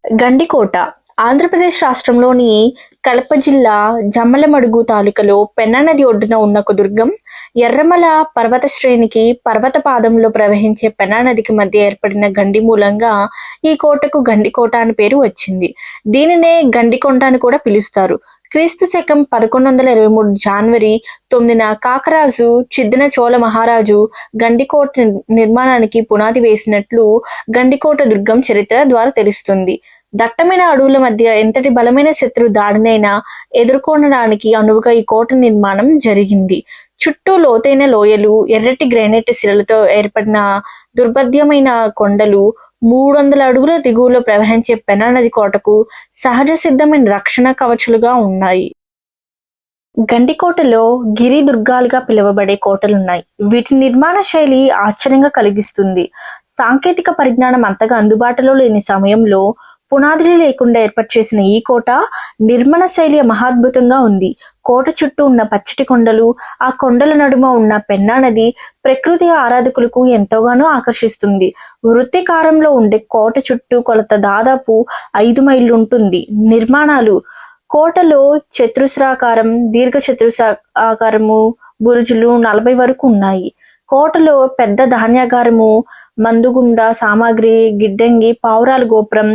గండికోట ఆంధ్రప్రదేశ్ రాష్ట్రంలోని కడప జిల్లా జమ్మలమడుగు తాలూకాలో పెన్నా నది ఒడ్డున ఉన్న ఒక దుర్గం. ఎర్రమల పర్వత శ్రేణికి పర్వత పాదంలో ప్రవహించే పెన్నా నదికి మధ్య ఏర్పడిన గండి మూలంగా ఈ కోటకు గండికోట అని పేరు వచ్చింది. దీనినే గండికొండ అని కూడా పిలుస్తారు. క్రీస్తు శకం 1123 జనవరి 9న కాకరాజు చిద్దిన చోళ మహారాజు గండికోట నిర్మాణానికి పునాది వేసినట్లు గండికోట దుర్గం చరిత్ర ద్వారా తెలుస్తుంది. దట్టమైన అడవుల మధ్య ఎంతటి బలమైన శత్రు దాడినైనా ఎదుర్కొనడానికి అనువుగా ఈ కోట నిర్మాణం జరిగింది. చుట్టూ లోతైన లోయలు, ఎర్రటి గ్రానైట్ శిలలతో ఏర్పడిన దుర్భేద్యమైన కొండలు, 300 అడుగుల దిగువలో ప్రవహించే పెన్నా నది కోటకు సహజ సిద్ధమైన రక్షణ కవచాలుగా ఉన్నాయి. గండికోటలో గిరి దుర్గాలుగా పిలువబడే కోటలున్నాయి. వీటి నిర్మాణ శైలి ఆశ్చర్యంగా కలిగిస్తుంది. సాంకేతిక పరిజ్ఞానం అంతగా అందుబాటులో లేని సమయంలో పునాదులు లేకుండా ఏర్పాటు చేసిన ఈ కోట నిర్మాణ శైలి మహాద్భుతంగా ఉంది. కోట చుట్టూ ఉన్న పచ్చటి కొండలు, ఆ కొండల నడుమ ఉన్న పెన్నా నది ప్రకృతి ఆరాధకులకు ఎంతోగానో ఆకర్షిస్తుంది. వృత్తికారంలో ఉండే కోట చుట్టూ కొలత దాదాపు 5 మైళ్ళు ఉంటుంది. నిర్మాణాలు కోటలో చతురస్రాకారం, దీర్ఘ చతురస్రాకారము బురుజులు 40 వరకు ఉన్నాయి. కోటలో పెద్ద ధాన్యాగారము, మందుగుండ సామాగ్రి, గిడ్డంగి, పావురాల గోపురం,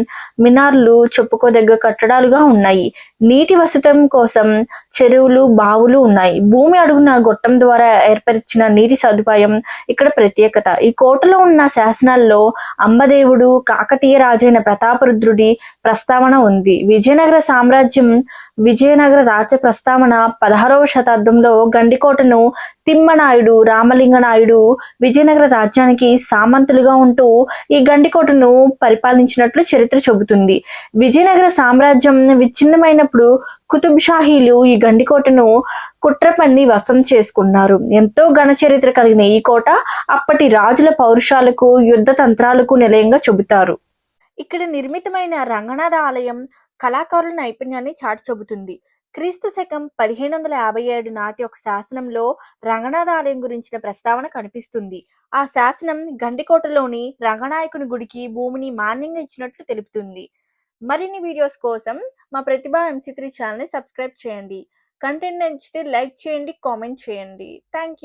మినార్లు చెప్పుకోదగ్గ కట్టడాలుగా ఉన్నాయి. నీటి వసతం కోసం చెరువులు, బావులు ఉన్నాయి. భూమి అడుగున గొట్టం ద్వారా ఏర్పరిచిన నీటి సదుపాయం ఇక్కడ ప్రత్యేకత. ఈ కోటలో ఉన్న శాసనాల్లో అంబదేవుడు, కాకతీయ రాజైన ప్రతాపరుద్రుడి ప్రస్తావన ఉంది. విజయనగర సామ్రాజ్యం, విజయనగర రాజ్య ప్రస్తావన 16వ శతాబ్దంలో గండికోటను తిమ్మనాయుడు, రామలింగనాయుడు విజయనగర రాజ్యానికి సామంతులుగా ఉంటూ ఈ గండికోటను పరిపాలించినట్లు చరిత్ర చెబుతుంది. విజయనగర సామ్రాజ్యం విచ్ఛిన్నమైనప్పుడు కుతుబ్ షాహీలు ఈ గండికోటను కుట్రపన్ని వశం చేసుకున్నారు. ఎంతో ఘన చరిత్ర కలిగిన ఈ కోట అప్పటి రాజుల పౌరుషాలకు, యుద్ధ తంత్రాలకు నిలయంగా చెబుతారు. ఇక్కడ నిర్మితమైన రంగనాథ ఆలయం కళాకారుల నైపుణ్యాన్ని చాటి చెబుతుంది. క్రీస్తు శకం 1557 నాటి ఒక శాసనంలో రంగనాథ ఆలయం గురించిన ప్రస్తావన కనిపిస్తుంది. ఆ శాసనం గండికోటలోని రంగనాయకుని గుడికి భూమిని మాన్యంగా ఇచ్చినట్లు తెలుపుతుంది. మరిన్ని వీడియోస్ కోసం మా ప్రతిభ MC3 ఛానల్ని సబ్స్క్రైబ్ చేయండి. కంటెంట్ నచ్చితే లైక్ చేయండి, కామెంట్ చేయండి. Thank you.